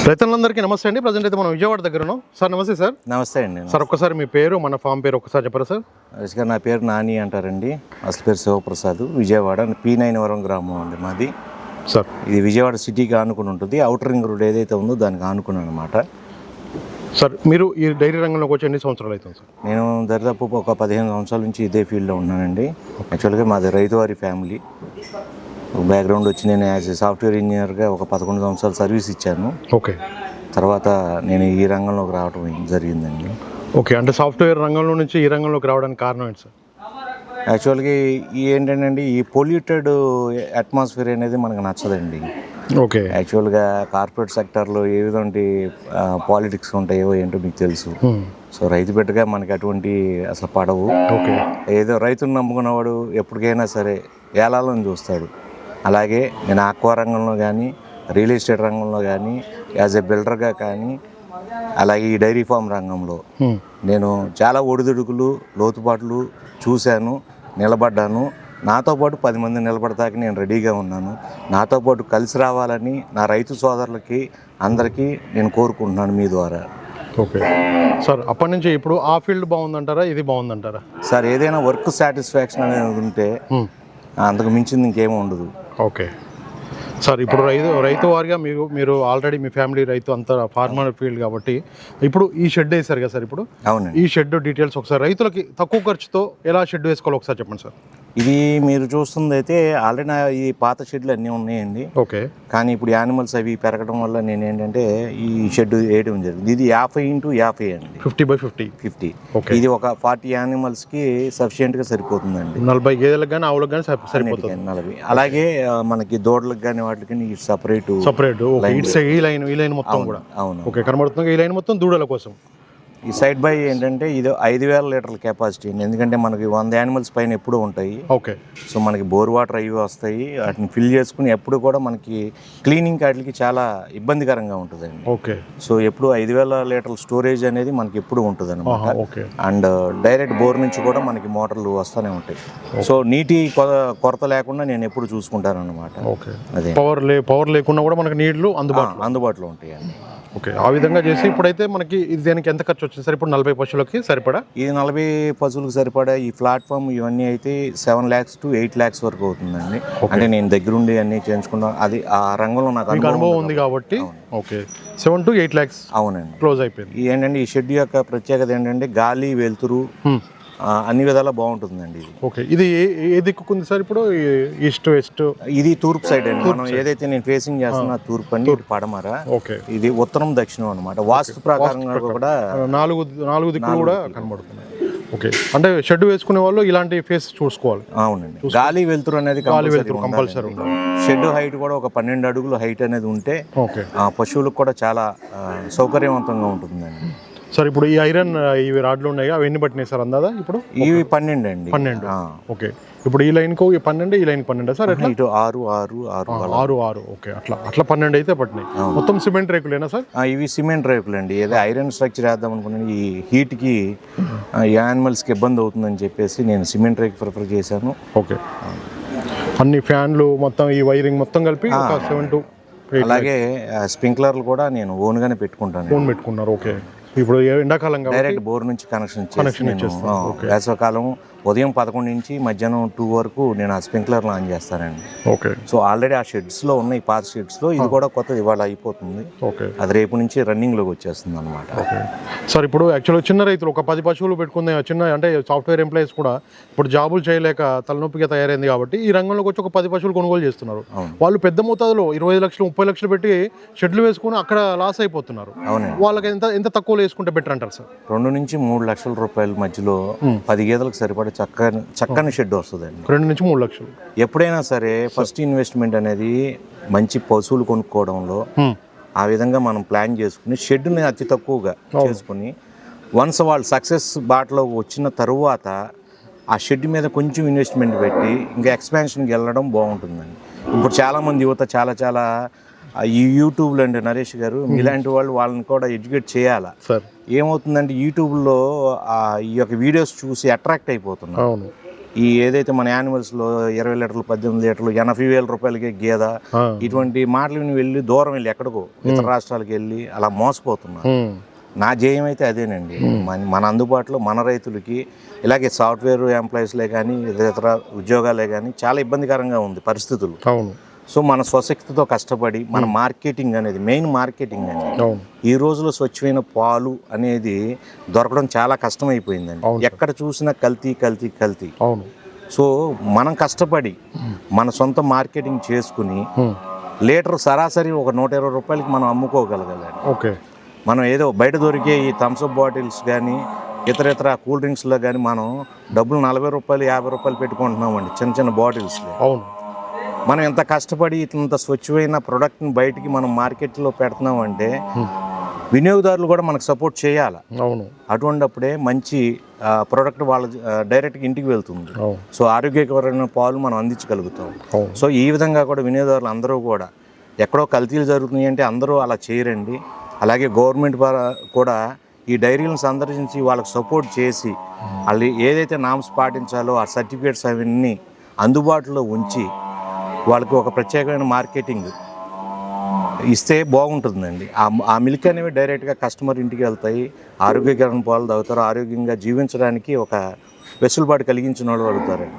రైతులందరికీ నమస్తే అండి. ప్రజెంట్ అయితే మనం విజయవాడ దగ్గర ఉన్నాం. సార్ నమస్తే సార్. నమస్తే అండి. సార్ ఒక్కసారి మీ పేరు, మన ఫామ్ పేరు ఒక్కసారి చెప్పరా సార్? నా పేరు నాని అంటారండి. అసలు పేరు శివప్రసాద్. విజయవాడ P9 వరం గ్రామం అండి మాది. సార్ ఇది విజయవాడ సిటీకి ఆనుకుని ఉంటుంది. అవుటర్ రింగ్ రోడ్ ఏదైతే ఉందో దానికి ఆనుకుని అనమాట. సార్ మీరు ఈ డైరీ రంగంలోకి వచ్చి ఎన్ని సంవత్సరాలు అవుతుంది సార్? నేను దరిదాపు ఒక 15 సంవత్సరాల నుంచి ఇదే ఫీల్డ్లో ఉన్నానండి. యాక్చువల్గా మాది రైతువారి ఫ్యామిలీ బ్యాక్గ్రౌండ్ వచ్చి నేను యాజ్ ఏ సాఫ్ట్వేర్ ఇంజనీర్గా ఒక 11 సంవత్సరాలు సర్వీస్ ఇచ్చాను. ఓకే. తర్వాత నేను ఈ రంగంలోకి రావడం జరిగిందండి. ఓకే, అంటే సాఫ్ట్వేర్ రంగంలో నుంచి ఈ రంగంలోకి రావడానికి కారణం ఏంటి సార్? యాక్చువల్గా ఏంటంటే ఈ పొల్యూటెడ్ అట్మాస్ఫియర్ అనేది మనకు నచ్చదండి. ఓకే. యాక్చువల్గా కార్పొరేట్ సెక్టర్లో ఏ విధంగా పాలిటిక్స్ ఉంటాయో ఏంటో మీకు తెలుసు. సో రైతు బిడ్డగా మనకి అటువంటి అసలు పడవు. ఓకే. ఏదో రైతును నమ్ముకున్నవాడు ఎప్పటికైనా సరే ఏలాలని చూస్తాడు. అలాగే నేను ఆక్వా రంగంలో కానీ, రియల్ ఎస్టేట్ రంగంలో కానీ, యాజ్ ఎ బిల్డర్గా కానీ, అలాగే ఈ డైరీ ఫామ్ రంగంలో నేను చాలా ఒడిదుడుకులు, లోతుపాట్లు చూశాను, నిలబడ్డాను. నాతో పాటు 10 మంది నిలబడతాకి నేను రెడీగా ఉన్నాను. నాతో పాటు కలిసి రావాలని నా రైతు సోదరులకి అందరికీ నేను కోరుకుంటున్నాను మీ ద్వారా. ఓకే సార్, అప్పటి నుంచి ఇప్పుడు ఆ ఫీల్డ్ బాగుందంటారా, ఇది బాగుందంటారా? సార్ ఏదైనా వర్క్ సాటిస్ఫాక్షన్ అనేది ఉంటే అంతకు మించింది ఇంకేమీ ఉండదు. ఓకే సార్, ఇప్పుడు రైతు వారిగా మీరు ఆల్రెడీ మీ ఫ్యామిలీ రైతు అంతా ఫార్మర్ ఫీల్డ్ కాబట్టి ఇప్పుడు ఈ షెడ్ వేసారు కదా సార్. ఇప్పుడు అవునండి, ఈ షెడ్ డీటెయిల్స్ ఒకసారి రైతులకి తక్కువ ఖర్చుతో ఎలా షెడ్ వేసుకోవాలో ఒకసారి చెప్పండి సార్. ఇది మీరు చూస్తుంది అయితే ఆల్రెడీ ఈ పాత షెడ్లు అన్నీ ఉన్నాయండి. ఓకే. కానీ ఇప్పుడు యానిమల్స్ అవి పెరగడం వల్ల నేను ఏంటంటే ఈ షెడ్ వేయడం జరిగింది. ఇది 50x50 అండి, 50x50. ఓకే. ఇది ఒక 40 యానిమల్స్కి సఫిషియెంట్గా సరిపోతుందండి. 40 గేదెలకు కానీ ఆవులకు కానీ సరిపోతుంది. 40. అలాగే మనకి దూడలకు కానీ వాటికి కానీ సపరేట్. ఈ లైన్ మొత్తం కూడా. అవును. ఓకే, కనబడుతుంది. ఈ లైన్ మొత్తం దూడల కోసం. ఈ సైడ్ బై ఏంటంటే ఇది 5000 లీటర్ల కెపాసిటీ అండి. ఎందుకంటే మనకి 100 యానిమల్స్ పైన ఎప్పుడు ఉంటాయి. ఓకే. సో మనకి బోర్ వాటర్ అవి వస్తాయి, వాటిని ఫిల్ చేసుకుని ఎప్పుడు కూడా మనకి క్లీనింగ్ వాటికి చాలా ఇబ్బందికరంగా ఉంటుందండి. ఓకే. సో ఎప్పుడు 5000 లీటర్ల స్టోరేజ్ అనేది మనకి ఎప్పుడు ఉంటుంది అనమాట. ఓకే. అండ్ డైరెక్ట్ బోర్ నుంచి కూడా మనకి మోటార్లు వస్తూనే ఉంటాయి. సో నీటి కొరత లేకుండా నేను ఎప్పుడు చూసుకుంటాను అనమాట. ఓకే. అదే పవర్ లేకుండా కూడా మనకి నీళ్లు అందుబాటులో ఉంటాయండి. ఓకే, ఆ విధంగా చేసి ఇప్పుడైతే మనకి ఇది దేనికి ఎంత ఖర్చు వచ్చింది సార్? ఇప్పుడు 40 పశువులకి సరిపడా? ఇది 40 పశువులకు సరిపడా ఈ ప్లాట్ఫామ్ ఇవన్నీ అయితే 7 lakhs to 8 lakhs వరకు అవుతుందండి. అంటే నేను దగ్గరుండి అన్నీ చేయించుకున్నాను. అది ఆ రంగంలో నాకు అనుభవం ఉంది కాబట్టి. Okay, 7 to 8 lakhs. అవునండి, క్లోజ్ అయిపోయింది. ఏంటంటే ఈ షెడ్ యొక్క ప్రత్యేకత ఏంటంటే గాలి, వెలుతురు అన్ని విధాలా బాగుంటుందండి. ఇది ఓకే. ఇది ఏ దిక్కుంది సార్? ఇప్పుడు ఈస్ట్ వెస్ట్? ఇది తూర్పు సైడ్ అండి. మనం ఏదైతే నేను ఫేసింగ్ చేస్తున్నా తూర్పు అండి, పడమర. ఓకే. ఇది ఉత్తరం, దక్షిణం అనమాట. వాస్తు ప్రకారంగా కూడా నాలుగు దిక్కులు కూడా కనబడుతున్నాయి. ఓకే, అంటే షెడ్ వేసుకునే వాళ్ళు ఇలాంటి ఫేస్ చూసుకోవాలి. అవునండి, గాలి వెలుతురు అనేది కంపల్సరీ ఉండాలి. షెడ్ హైట్ కూడా ఒక 12 అడుగులు హైట్ అనేది ఉంటే ఓకే, పశువులకు కూడా చాలా సౌకర్యవంతంగా ఉంటుందండి. సార్ ఇప్పుడు ఈ ఐరన్ ఇవి రాడ్లు ఉన్నాయి, అవి ఎన్ని పట్టినాయి సార్ అందాదా? ఇప్పుడు ఇవి 12 అండి. 12. ఓకే. ఇప్పుడు ఈ లైన్కు 12, ఈ లైన్ 12 సార్? ఎట్లా? ఇటు 6. ఓకే, అట్లా 12 అయితే పట్టినాయి. మొత్తం సిమెంట్ రేకులేనా సార్? ఇవి సిమెంట్ రేకులు అండి. ఏదో ఐరన్ స్ట్రక్చర్ వేద్దాం అనుకున్నాను. ఈ హీట్కి యానిమల్స్కి ఇబ్బంది అవుతుందని చెప్పేసి నేను సిమెంట్ రేకు ప్రిఫర్ చేశాను. ఓకే. అన్ని ఫ్యాన్లు మొత్తం ఈ వైరింగ్ మొత్తం కలిపి 7 to 8. అలాగే స్ప్రింక్లర్లు కూడా నేను ఓన్గానే పెట్టుకుంటాను. ఓకే. ఇప్పుడు ఎండాకాలం డైరెక్ట్ బోర్ నుంచి కనెక్షన్ ఇచ్చేస్తాను. వేసవకాలం ఉదయం 11 నుంచి మధ్యాహ్నం 2 వరకు నేను ఆ స్ప్రింక్లర్లు ఆన్ చేస్తానండి. ఓకే. సో ఆల్రెడీ ఆ షెడ్స్లో ఉన్నాయి, పాత షెడ్స్లో. ఇది కూడా కొత్తది ఇవాళ అయిపోతుంది. ఓకే. అది రేపు నుంచి రన్నింగ్లోకి వచ్చేస్తుంది అనమాట. ఓకే సార్, ఇప్పుడు యాక్చువల్గా చిన్న రైతులు ఒక 10 పశువులు పెట్టుకునే అంటే సాఫ్ట్వేర్ ఎంప్లాయీస్ కూడా ఇప్పుడు జాబులు చేయలేక తలనొప్పిగా తయారైంది కాబట్టి ఈ రంగంలోకి వచ్చి ఒక 10 పశువులు కొనుగోలు చేస్తున్నారు. వాళ్ళు పెద్ద మోతాదులో 25 లక్షలు 30 లక్షలు పెట్టి షెడ్లు వేసుకుని అక్కడ లాస్ అయిపోతున్నారు. అవునండి. వాళ్ళకి ఎంత తక్కువలో వేసుకుంటే బెటర్ అంటారు సార్? 2 నుంచి 3 లక్షల రూపాయల మధ్యలో 10 గేదెలకు సరిపడే చక్కని షెడ్ వస్తుందండి. 2 నుంచి 3 లక్షలు. ఎప్పుడైనా సరే ఫస్ట్ ఇన్వెస్ట్మెంట్ అనేది మంచి పశువులు కొనుక్కోవడంలో ఆ విధంగా మనం ప్లాన్ చేసుకుని షెడ్ని అతి తక్కువగా చేసుకుని వన్స్ వాళ్ళు సక్సెస్ బాటలో వచ్చిన తరువాత ఆ షెడ్ మీద కొంచెం ఇన్వెస్ట్మెంట్ పెట్టి ఇంకా ఎక్స్పాన్షన్కి వెళ్ళడం బాగుంటుందండి. ఇప్పుడు చాలామంది యువత చాలా ఈ యూట్యూబ్లో అండి నరేష్ గారు ఇలాంటి వాళ్ళని కూడా ఎడ్యుకేట్ చేయాలా సార్. ఏమవుతుందంటే యూట్యూబ్లో ఈ యొక్క వీడియోస్ చూసి అట్రాక్ట్ అయిపోతున్నారు. ఈ ఏదైతే మన యానిమల్స్లో 20 లీటర్లు 18 లీటర్లు 80,000 రూపాయలకి గేద ఇటువంటి మాటలు విని వెళ్ళి దూరం వెళ్ళి ఎక్కడికో ఇతర రాష్ట్రాలకు వెళ్ళి అలా మోసపోతున్నారు. నా ధ్యేయం అయితే అదేనండి. మన అందుబాటులో మన రైతులకి ఇలాగే సాఫ్ట్వేర్ ఎంప్లాయీస్లే కానీ ఇతర ఉద్యోగాలే కానీ చాలా ఇబ్బందికరంగా ఉంది పరిస్థితులు. అవును. సో మన స్వశక్తితో కష్టపడి మన మార్కెటింగ్ అనేది మెయిన్ మార్కెటింగ్ అండి. ఈ రోజులో స్వచ్ఛమైన పాలు అనేది దొరకడం చాలా కష్టమైపోయిందండి. ఎక్కడ చూసినా కల్తీ కల్తీ కల్తీ. అవును. సో మనం కష్టపడి మన సొంత మార్కెటింగ్ చేసుకుని లీటర్ సరాసరి ఒక 120 రూపాయలకి మనం అమ్ముకోగలగాలి. ఓకే. మనం ఏదో బయట దొరికే ఈ థమ్స్అప్ బాటిల్స్ కానీ ఇతర కూల్ డ్రింక్స్లో కానీ మనం డబ్బులు 40 రూపాయలు 50 రూపాయలు పెట్టుకుంటున్నామండి చిన్న చిన్న బాటిల్స్లో. అవును. మనం ఎంత కష్టపడి ఇంత స్వచ్ఛమైన ప్రోడక్ట్ని బయటికి మనం మార్కెట్లో పెడుతున్నామంటే వినియోగదారులు కూడా మనకు సపోర్ట్ చేయాలి. అవును. అటువంటిప్పుడే మంచి ప్రోడక్ట్ వాళ్ళ డైరెక్ట్గా ఇంటికి వెళ్తుంది. సో ఆరోగ్యకరమైన పాలు మనం అందించగలుగుతాం. సో ఈ విధంగా కూడా వినియోగదారులు అందరూ కూడా ఎక్కడో కల్తీలు జరుగుతున్నాయి అంటే అందరూ అలా చేయరండి. అలాగే గవర్నమెంట్ కూడా ఈ డైరీలను సందర్శించి వాళ్ళకి సపోర్ట్ చేసి వాళ్ళు ఏదైతే నామ్స్ పాటించాలో ఆ సర్టిఫికేట్స్ అవన్నీ అందుబాటులో ఉంచి వాళ్ళకి ఒక ప్రత్యేకమైన మార్కెటింగ్ ఇస్తే బాగుంటుందండి. ఆ మిల్క్ అనేవి డైరెక్ట్గా కస్టమర్ ఇంటికి వెళ్తాయి. ఆరోగ్యకరమైన పాలు తాగుతారు. ఆరోగ్యంగా జీవించడానికి ఒక వెసులుబాటు కలిగించిన వాళ్ళు అడుగుతారండి.